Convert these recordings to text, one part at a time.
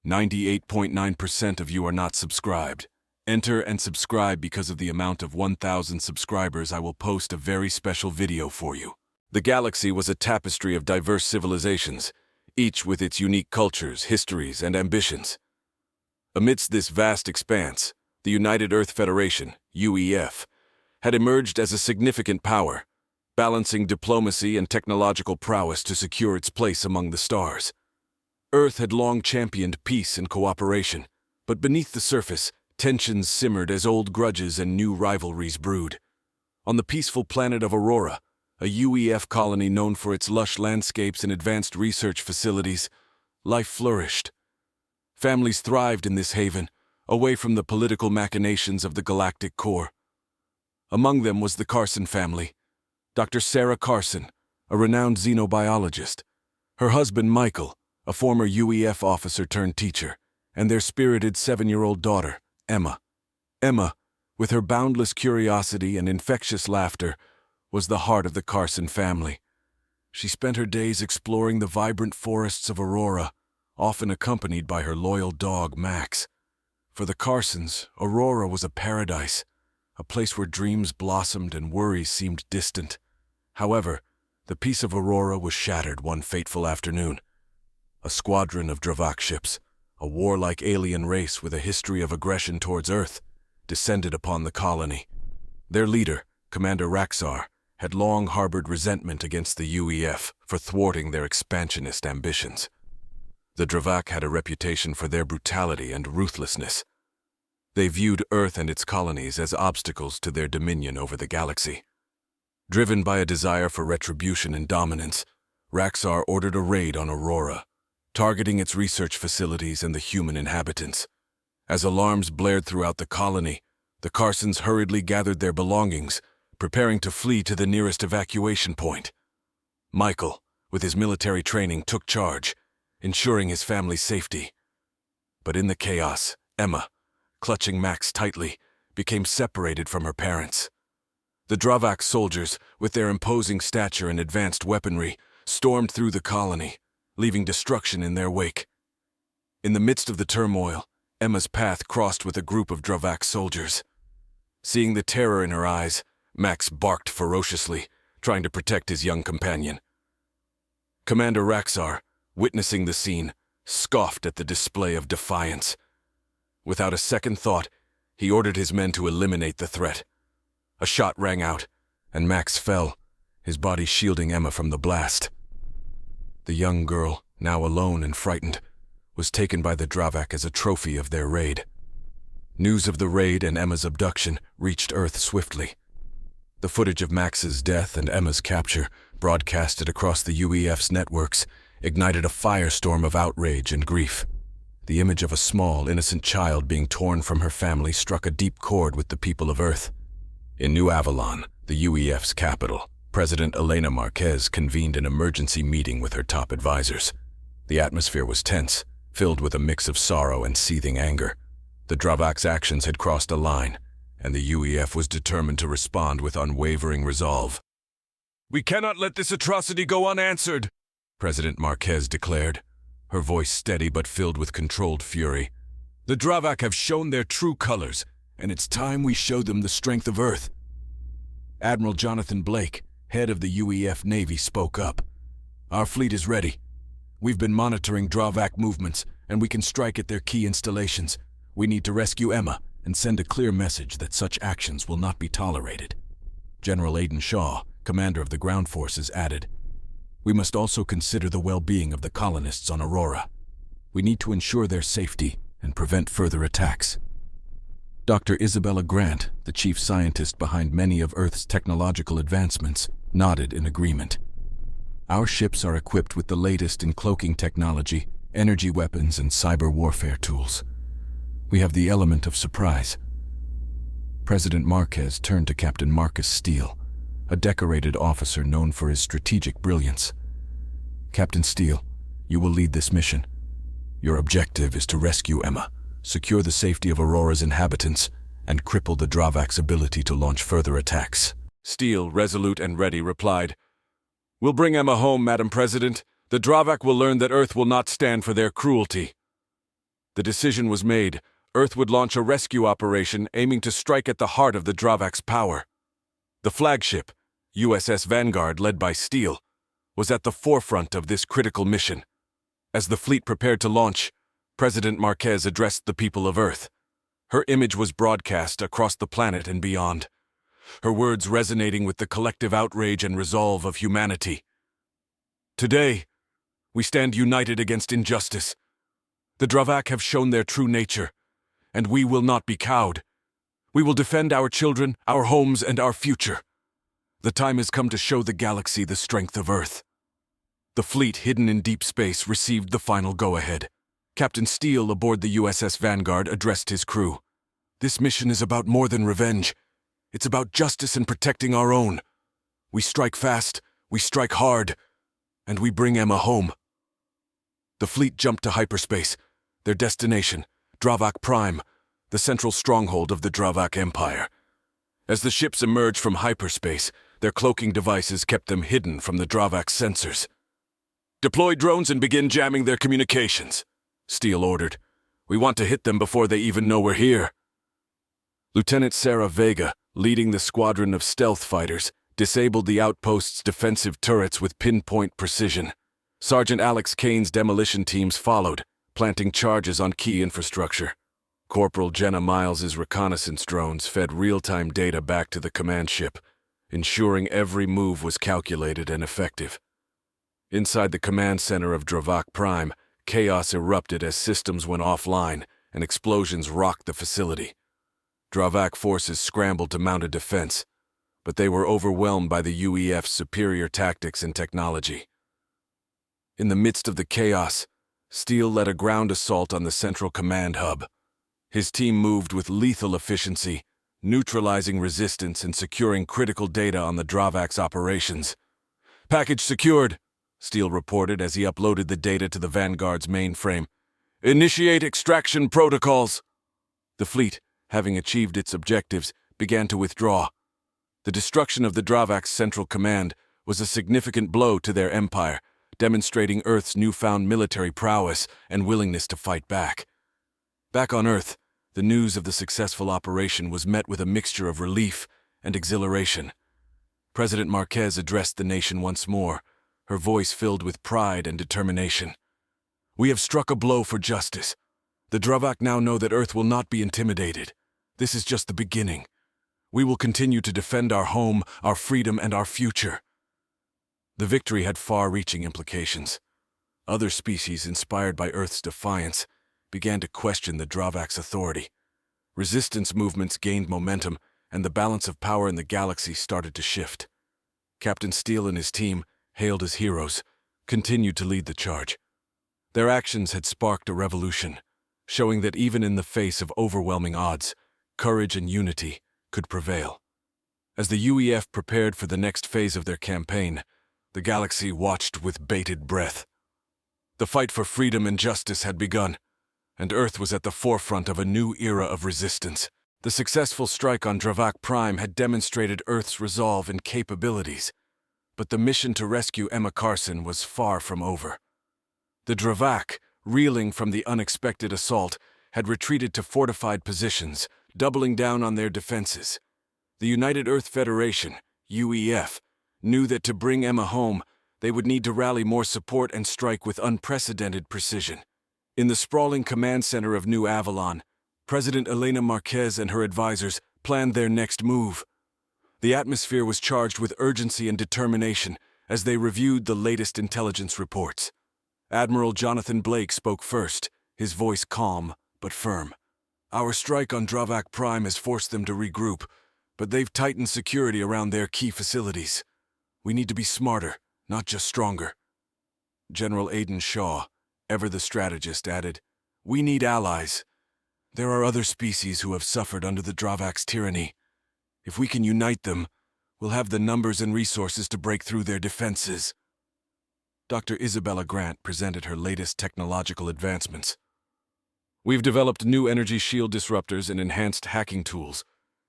98.9% of you are not subscribed. Enter and subscribe because of the amount of 1,000 subscribers I will post a very special video for you. The galaxy was a tapestry of diverse civilizations, each with its unique cultures, histories, and ambitions. Amidst this vast expanse, the United Earth Federation, UEF, had emerged as a significant power, balancing diplomacy and technological prowess to secure its place among the stars. Earth had long championed peace and cooperation, but beneath the surface, tensions simmered as old grudges and new rivalries brewed. On the peaceful planet of Aurora, a UEF colony known for its lush landscapes and advanced research facilities, life flourished. Families thrived in this haven, away from the political machinations of the galactic core. Among them was the Carson family. Dr. Sarah Carson, a renowned xenobiologist, her husband Michael, a former UEF officer turned teacher, and their spirited 7-year-old daughter, Emma. Emma, with her boundless curiosity and infectious laughter, was the heart of the Carson family. She spent her days exploring the vibrant forests of Aurora, often accompanied by her loyal dog, Max. For the Carsons, Aurora was a paradise, a place where dreams blossomed and worries seemed distant. However, the peace of Aurora was shattered one fateful afternoon. A squadron of Dvac ships, a warlike alien race with a history of aggression towards Earth, descended upon the colony. Their leader, Commander Draxon, had long harbored resentment against the UEF for thwarting their expansionist ambitions. The Dvac had a reputation for their brutality and ruthlessness. They viewed Earth and its colonies as obstacles to their dominion over the galaxy. Driven by a desire for retribution and dominance, Draxon ordered a raid on Aurora, targeting its research facilities and the human inhabitants. As alarms blared throughout the colony, the Carsons hurriedly gathered their belongings, preparing to flee to the nearest evacuation point. Michael, with his military training, took charge, ensuring his family's safety. But in the chaos, Emma, clutching Max tightly, became separated from her parents. The Dvac soldiers, with their imposing stature and advanced weaponry, stormed through the colony, leaving destruction in their wake. In the midst of the turmoil, Emma's path crossed with a group of Dvac soldiers. Seeing the terror in her eyes, Max barked ferociously, trying to protect his young companion. Commander Draxon, witnessing the scene, scoffed at the display of defiance. Without a second thought, he ordered his men to eliminate the threat. A shot rang out, and Max fell, his body shielding Emma from the blast. The young girl, now alone and frightened, was taken by the Dvac as a trophy of their raid. News of the raid and Emma's abduction reached Earth swiftly. The footage of Max's death and Emma's capture, broadcasted across the UEF's networks, ignited a firestorm of outrage and grief. The image of a small, innocent child being torn from her family struck a deep chord with the people of Earth. In New Avalon, the UEF's capital, President Elena Marquez convened an emergency meeting with her top advisors. The atmosphere was tense, filled with a mix of sorrow and seething anger. The Dvac's actions had crossed a line, and the UEF was determined to respond with unwavering resolve. "We cannot let this atrocity go unanswered," President Marquez declared, her voice steady but filled with controlled fury. "The Dvac have shown their true colors, and it's time we showed them the strength of Earth." Admiral Jonathan Blake, head of the UEF Navy, spoke up. "Our fleet is ready. We've been monitoring Dvac movements, and we can strike at their key installations. We need to rescue Emma and send a clear message that such actions will not be tolerated." General Aidan Shaw, commander of the ground forces, added, "We must also consider the well-being of the colonists on Aurora. We need to ensure their safety and prevent further attacks." Dr. Isabella Grant, the chief scientist behind many of Earth's technological advancements, nodded in agreement. "Our ships are equipped with the latest in cloaking technology, energy weapons, and cyber warfare tools. We have the element of surprise." President Marquez turned to Captain Marcus Steele, a decorated officer known for his strategic brilliance. "Captain Steele, you will lead this mission. Your objective is to rescue Emma, secure the safety of Aurora's inhabitants, and cripple the Dvac's ability to launch further attacks." Steele, resolute and ready, replied, "We'll bring Emma home, Madam President. The Dvac will learn that Earth will not stand for their cruelty." The decision was made. Earth would launch a rescue operation aiming to strike at the heart of the Dvac's power. The flagship, USS Vanguard, led by Steele, was at the forefront of this critical mission. As the fleet prepared to launch, President Marquez addressed the people of Earth. Her image was broadcast across the planet and beyond, her words resonating with the collective outrage and resolve of humanity. Today, we stand united against injustice. The Dvac have shown their true nature, and we will not be cowed. We will defend our children, our homes, and our future. The time has come to show the galaxy the strength of Earth. The fleet hidden in deep space received the final go-ahead. Captain Steele aboard the USS Vanguard addressed his crew. This mission is about more than revenge. It's about justice and protecting our own. We strike fast, we strike hard, and we bring Emma home. The fleet jumped to hyperspace, their destination, Dvac Prime, the central stronghold of the Dvac Empire. As the ships emerged from hyperspace, their cloaking devices kept them hidden from the Dvac sensors. "Deploy drones and begin jamming their communications," Steele ordered. "We want to hit them before they even know we're here." Lieutenant Sarah Vega, leading the squadron of stealth fighters, disabled the outpost's defensive turrets with pinpoint precision. Sergeant Alex Kane's demolition teams followed, planting charges on key infrastructure. Corporal Jenna Miles's reconnaissance drones fed real-time data back to the command ship, ensuring every move was calculated and effective. Inside the command center of Dvac Prime, chaos erupted as systems went offline and explosions rocked the facility. Dvac forces scrambled to mount a defense, but they were overwhelmed by the UEF's superior tactics and technology. In the midst of the chaos, Steele led a ground assault on the central command hub. His team moved with lethal efficiency, neutralizing resistance and securing critical data on the Dvac's operations. "Package secured," Steele reported as he uploaded the data to the Vanguard's mainframe. "Initiate extraction protocols." The fleet, having achieved its objectives, began to withdraw. The destruction of the Dvac's central command was a significant blow to their empire, demonstrating Earth's newfound military prowess and willingness to fight back. Back on Earth, the news of the successful operation was met with a mixture of relief and exhilaration. President Marquez addressed the nation once more, her voice filled with pride and determination. "We have struck a blow for justice. The Dvac now know that Earth will not be intimidated. This is just the beginning. We will continue to defend our home, our freedom, and our future." The victory had far-reaching implications. Other species, inspired by Earth's defiance, began to question the Dvac's authority. Resistance movements gained momentum, and the balance of power in the galaxy started to shift. Captain Steele and his team, hailed as heroes, continued to lead the charge. Their actions had sparked a revolution, showing that even in the face of overwhelming odds, courage and unity could prevail. As the UEF prepared for the next phase of their campaign, the galaxy watched with bated breath. The fight for freedom and justice had begun, and Earth was at the forefront of a new era of resistance. The successful strike on Dvac Prime had demonstrated Earth's resolve and capabilities, but the mission to rescue Emma Carson was far from over. The Dvac, reeling from the unexpected assault, had retreated to fortified positions, doubling down on their defenses. The United Earth Federation, UEF, knew that to bring Emma home, they would need to rally more support and strike with unprecedented precision. In the sprawling command center of New Avalon, President Elena Marquez and her advisors planned their next move. The atmosphere was charged with urgency and determination as they reviewed the latest intelligence reports. Admiral Jonathan Blake spoke first, his voice calm but firm. "Our strike on Dvac Prime has forced them to regroup, but they've tightened security around their key facilities. We need to be smarter, not just stronger." General Aidan Shaw, ever the strategist, added, "We need allies. There are other species who have suffered under the Dvac's tyranny. If we can unite them, we'll have the numbers and resources to break through their defenses." Dr. Isabella Grant presented her latest technological advancements. "We've developed new energy shield disruptors and enhanced hacking tools.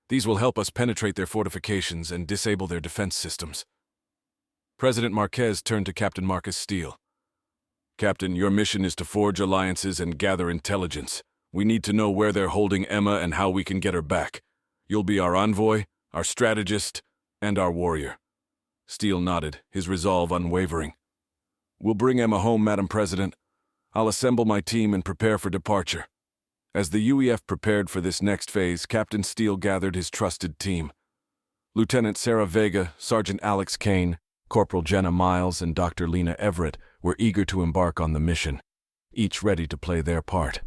These will help us penetrate their fortifications and disable their defense systems." President Marquez turned to Captain Marcus Steele. Captain, your mission is to forge alliances and gather intelligence. We need to know where they're holding Emma and how we can get her back. You'll be our envoy, our strategist, and our warrior. Steele nodded, his resolve unwavering. We'll bring Emma home, Madam President. I'll assemble my team and prepare for departure. As the UEF prepared for this next phase, Captain Steele gathered his trusted team. Lieutenant Sarah Vega, Sergeant Alex Kane, Corporal Jenna Miles, and Dr. Lena Everett were eager to embark on the mission, each ready to play their part.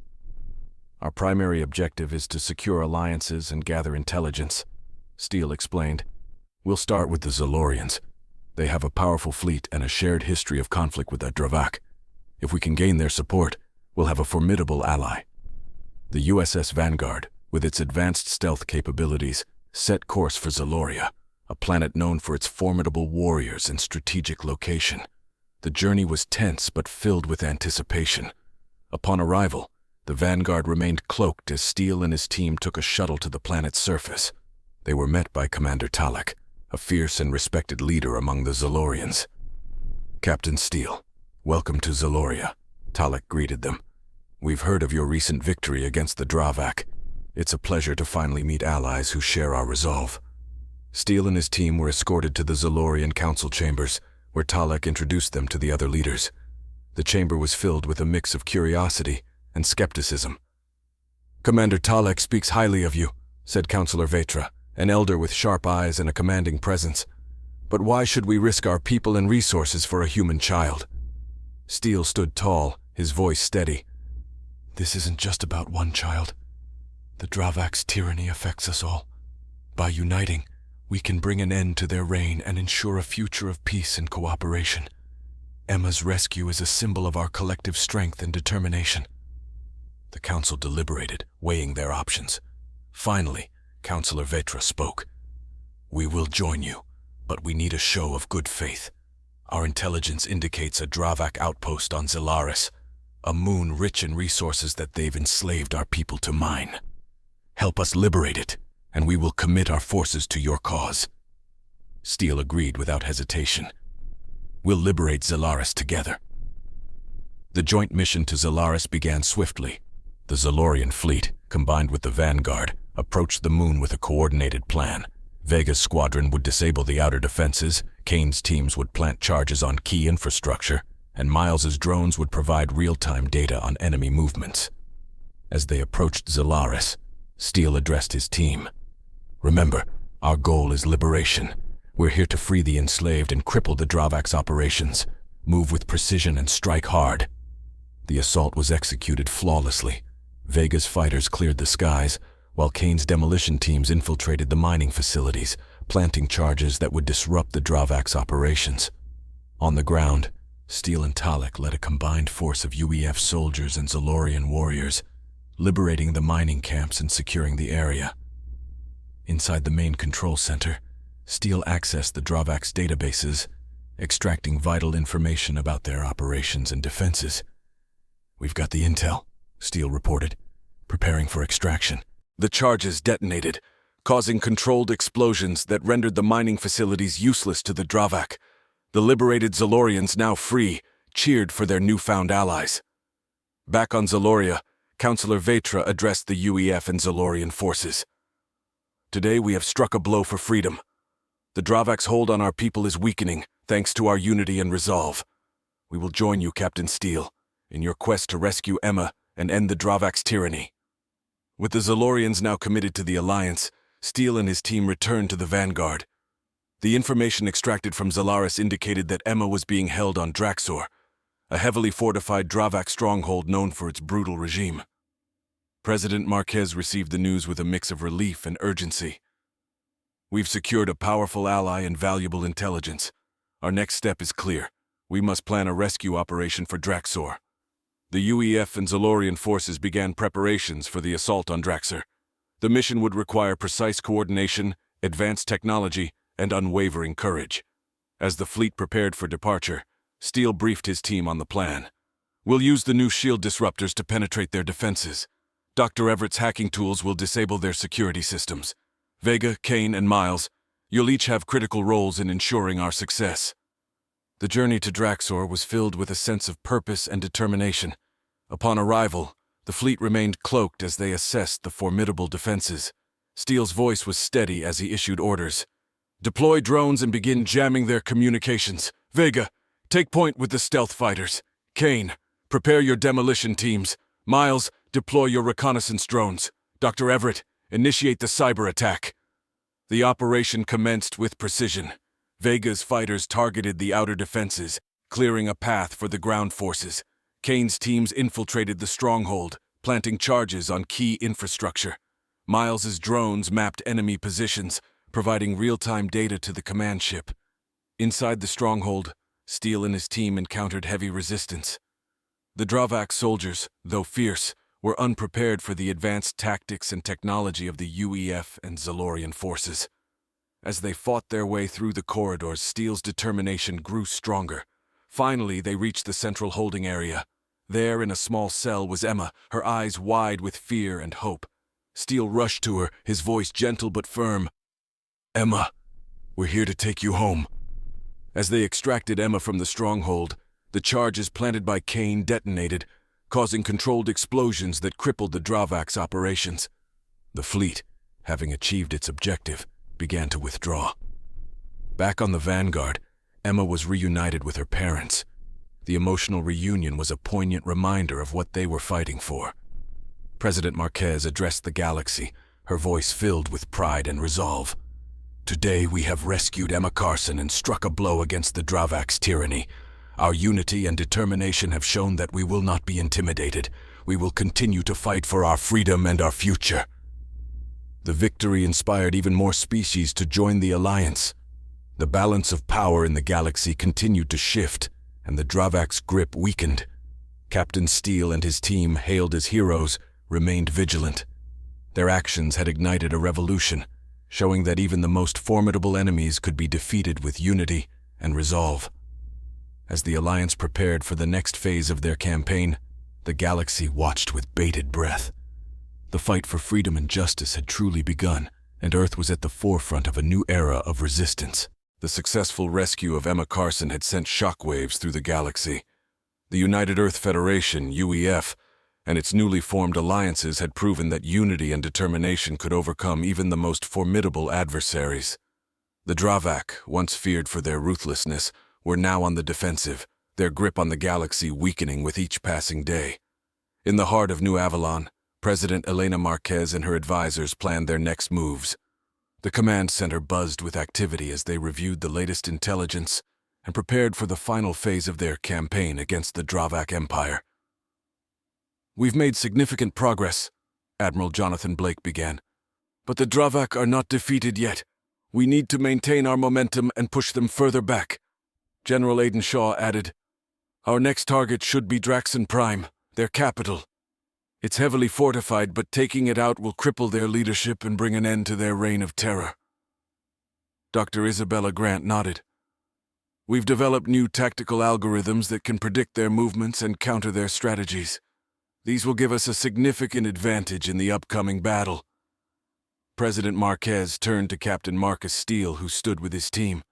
Our primary objective is to secure alliances and gather intelligence, Steele explained. We'll start with the Zorians. They have a powerful fleet and a shared history of conflict with the Dvac. If we can gain their support, we'll have a formidable ally. The USS Vanguard, with its advanced stealth capabilities, set course for Zaloria, a planet known for its formidable warriors and strategic location. The journey was tense but filled with anticipation. Upon arrival, the Vanguard remained cloaked as Steele and his team took a shuttle to the planet's surface. They were met by Commander Talek, a fierce and respected leader among the Zalorians. Captain Steele, welcome to Zaloria, Talek greeted them. We've heard of your recent victory against the Dvac. It's a pleasure to finally meet allies who share our resolve. Steele and his team were escorted to the Zalorian council chambers, where Talek introduced them to the other leaders. The chamber was filled with a mix of curiosity and skepticism. Commander Talek speaks highly of you, said Councillor Vetra, an elder with sharp eyes and a commanding presence. But why should we risk our people and resources for a human child? Steele stood tall, his voice steady. This isn't just about one child. The Dravac's tyranny affects us all. By uniting, we can bring an end to their reign and ensure a future of peace and cooperation. Emma's rescue is a symbol of our collective strength and determination. The council deliberated, weighing their options. Finally, Councillor Vetra spoke. We will join you, but we need a show of good faith. Our intelligence indicates a Dvac outpost on Zelaris, a moon rich in resources that they've enslaved our people to mine. Help us liberate it, and we will commit our forces to your cause. Steele agreed without hesitation. We'll liberate Zelaris together. The joint mission to Zelaris began swiftly. The Zalorian fleet, combined with the Vanguard, approached the moon with a coordinated plan. Vega's squadron would disable the outer defenses, Kane's teams would plant charges on key infrastructure, and Miles's drones would provide real-time data on enemy movements. As they approached Zelaris, Steele addressed his team. Remember, our goal is liberation. We're here to free the enslaved and cripple the Dravac's operations. Move with precision and strike hard. The assault was executed flawlessly. Vega's fighters cleared the skies, while Kane's demolition teams infiltrated the mining facilities, planting charges that would disrupt the Dravac's operations. On the ground, Steele and Talek led a combined force of UEF soldiers and Zalorian warriors, liberating the mining camps and securing the area. Inside the main control center, Steele accessed the Dravac's databases, extracting vital information about their operations and defenses. We've got the intel, Steele reported, preparing for extraction. The charges detonated, causing controlled explosions that rendered the mining facilities useless to the Dvac. The liberated Zalorians, now free, cheered for their newfound allies. Back on Zaloria, Councillor Vetra addressed the UEF and Zalorian forces. Today we have struck a blow for freedom. The Dravac's hold on our people is weakening, thanks to our unity and resolve. We will join you, Captain Steele, in your quest to rescue Emma and end the Dravac's tyranny. With the Zalorians now committed to the Alliance, Steele and his team returned to the Vanguard. The information extracted from Zelaris indicated that Emma was being held on Draxon, a heavily fortified Dvac stronghold known for its brutal regime. President Marquez received the news with a mix of relief and urgency. We've secured a powerful ally and valuable intelligence. Our next step is clear. We must plan a rescue operation for Draxon. The UEF and Zalorian forces began preparations for the assault on Draxon. The mission would require precise coordination, advanced technology, and unwavering courage. As the fleet prepared for departure, Steele briefed his team on the plan. We'll use the new shield disruptors to penetrate their defenses. Dr. Everett's hacking tools will disable their security systems. Vega, Kane, and Miles, you'll each have critical roles in ensuring our success. The journey to Draxor was filled with a sense of purpose and determination. Upon arrival, the fleet remained cloaked as they assessed the formidable defenses. Steele's voice was steady as he issued orders. Deploy drones and begin jamming their communications. Vega, take point with the stealth fighters. Kane, prepare your demolition teams. Miles, deploy your reconnaissance drones. Dr. Everett, initiate the cyber attack. The operation commenced with precision. Vega's fighters targeted the outer defenses, clearing a path for the ground forces. Kane's teams infiltrated the stronghold, planting charges on key infrastructure. Miles's drones mapped enemy positions, providing real-time data to the command ship. Inside the stronghold, Steele and his team encountered heavy resistance. The Dvac soldiers, though fierce, were unprepared for the advanced tactics and technology of the UEF and Zorian forces. As they fought their way through the corridors, Steele's determination grew stronger. Finally, they reached the central holding area. There, in a small cell, was Emma, her eyes wide with fear and hope. Steele rushed to her, his voice gentle but firm. Emma, we're here to take you home. As they extracted Emma from the stronghold, the charges planted by Kane detonated, causing controlled explosions that crippled the Dvac's operations. The fleet, having achieved its objective, began to withdraw. Back on the Vanguard, Emma was reunited with her parents. The emotional reunion was a poignant reminder of what they were fighting for. President Marquez addressed the galaxy, her voice filled with pride and resolve. Today we have rescued Emma Carson and struck a blow against the Dvac's tyranny. Our unity and determination have shown that we will not be intimidated. We will continue to fight for our freedom and our future. The victory inspired even more species to join the Alliance. The balance of power in the galaxy continued to shift, and the Dvac's grip weakened. Captain Steele and his team, hailed as heroes, remained vigilant. Their actions had ignited a revolution, showing that even the most formidable enemies could be defeated with unity and resolve. As the Alliance prepared for the next phase of their campaign, the galaxy watched with bated breath. The fight for freedom and justice had truly begun, and Earth was at the forefront of a new era of resistance. The successful rescue of Emma Carson had sent shockwaves through the galaxy. The United Earth Federation, UEF, and its newly formed alliances had proven that unity and determination could overcome even the most formidable adversaries. The Dvac, once feared for their ruthlessness, were now on the defensive, their grip on the galaxy weakening with each passing day. In the heart of New Avalon, President Elena Marquez and her advisors planned their next moves. The command center buzzed with activity as they reviewed the latest intelligence and prepared for the final phase of their campaign against the Dvac Empire. We've made significant progress, Admiral Jonathan Blake began. But the Dvac are not defeated yet. We need to maintain our momentum and push them further back. General Aiden Shaw added, Our next target should be Draxon Prime, their capital. It's heavily fortified, but taking it out will cripple their leadership and bring an end to their reign of terror. Dr. Isabella Grant nodded. We've developed new tactical algorithms that can predict their movements and counter their strategies. These will give us a significant advantage in the upcoming battle. President Marquez turned to Captain Marcus Steele, who stood with his team.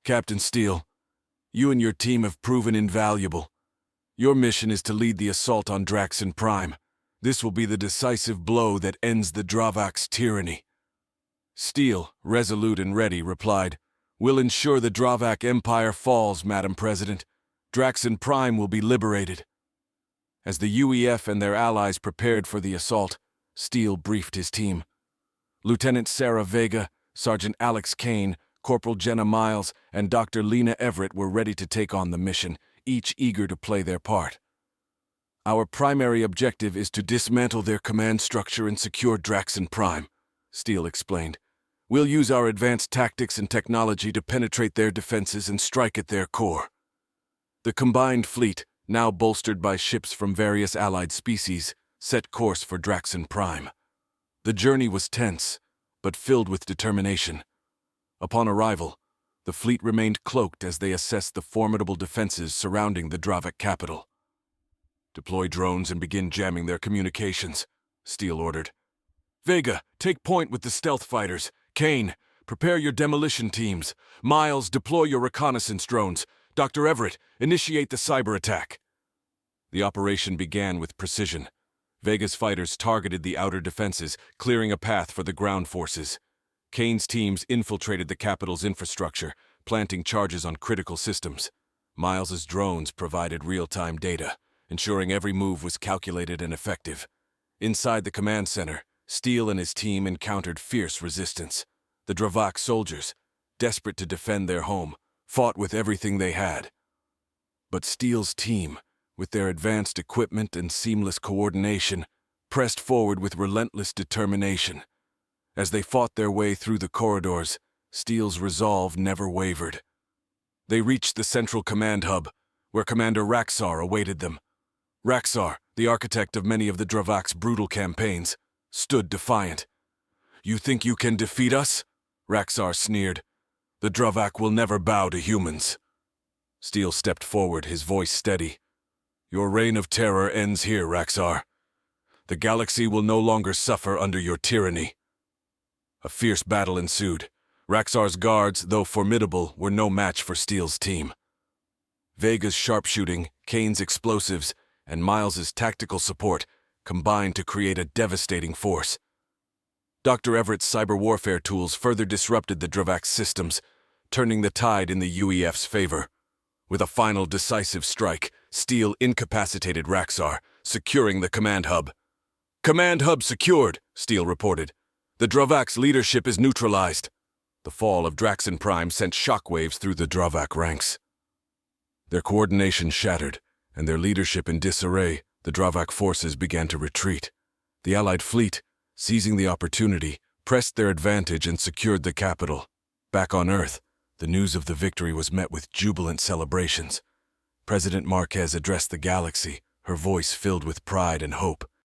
Captain Steele, you and your team have proven invaluable. Your mission is to lead the assault on Draxon Prime. This will be the decisive blow that ends the Dvac's tyranny. Steele, resolute and ready, replied, We'll ensure the Dvac Empire falls, Madam President. Draxon Prime will be liberated. As the UEF and their allies prepared for the assault, Steele briefed his team. Lieutenant Sarah Vega, Sergeant Alex Kane, Corporal Jenna Miles, and Dr. Lena Everett were ready to take on the mission, each eager to play their part. Our primary objective is to dismantle their command structure and secure Draxon Prime, Steele explained. We'll use our advanced tactics and technology to penetrate their defenses and strike at their core. The combined fleet, now bolstered by ships from various allied species, set course for Draxon Prime. The journey was tense, but filled with determination. Upon arrival, the fleet remained cloaked as they assessed the formidable defenses surrounding the Dvac capital. Deploy drones and begin jamming their communications, Steele ordered. Vega, take point with the stealth fighters. Kane, prepare your demolition teams. Miles, deploy your reconnaissance drones. Dr. Everett, initiate the cyber attack. The operation began with precision. Vega's fighters targeted the outer defenses, clearing a path for the ground forces. Kane's teams infiltrated the capital's infrastructure, planting charges on critical systems. Miles's drones provided real-time data, ensuring every move was calculated and effective. Inside the command center, Steele and his team encountered fierce resistance. The Dvac soldiers, desperate to defend their home, fought with everything they had. But Steele's team, with their advanced equipment and seamless coordination, pressed forward with relentless determination. As they fought their way through the corridors, Steele's resolve never wavered. They reached the central command hub, where Commander Raxar awaited them. Raxar, the architect of many of the Dvac's brutal campaigns, stood defiant. "You think you can defeat us?" Raxar sneered. "The Dvac will never bow to humans." Steele stepped forward, his voice steady. "Your reign of terror ends here, Raxar. The galaxy will no longer suffer under your tyranny." A fierce battle ensued. Raxar's guards, though formidable, were no match for Steele's team. Vega's sharpshooting, Kane's explosives, and Miles's tactical support combined to create a devastating force. Dr. Everett's cyber warfare tools further disrupted the Dvac systems, turning the tide in the UEF's favor. With a final decisive strike, Steele incapacitated Raxar, securing the command hub. "Command hub secured," Steele reported. "The Dvac's leadership is neutralized." The fall of Draxon Prime sent shockwaves through the Dvac ranks. Their coordination shattered, and their leadership in disarray, the Dvac forces began to retreat. The Allied fleet, seizing the opportunity, pressed their advantage and secured the capital. Back on Earth, the news of the victory was met with jubilant celebrations. President Marquez addressed the galaxy, her voice filled with pride and hope.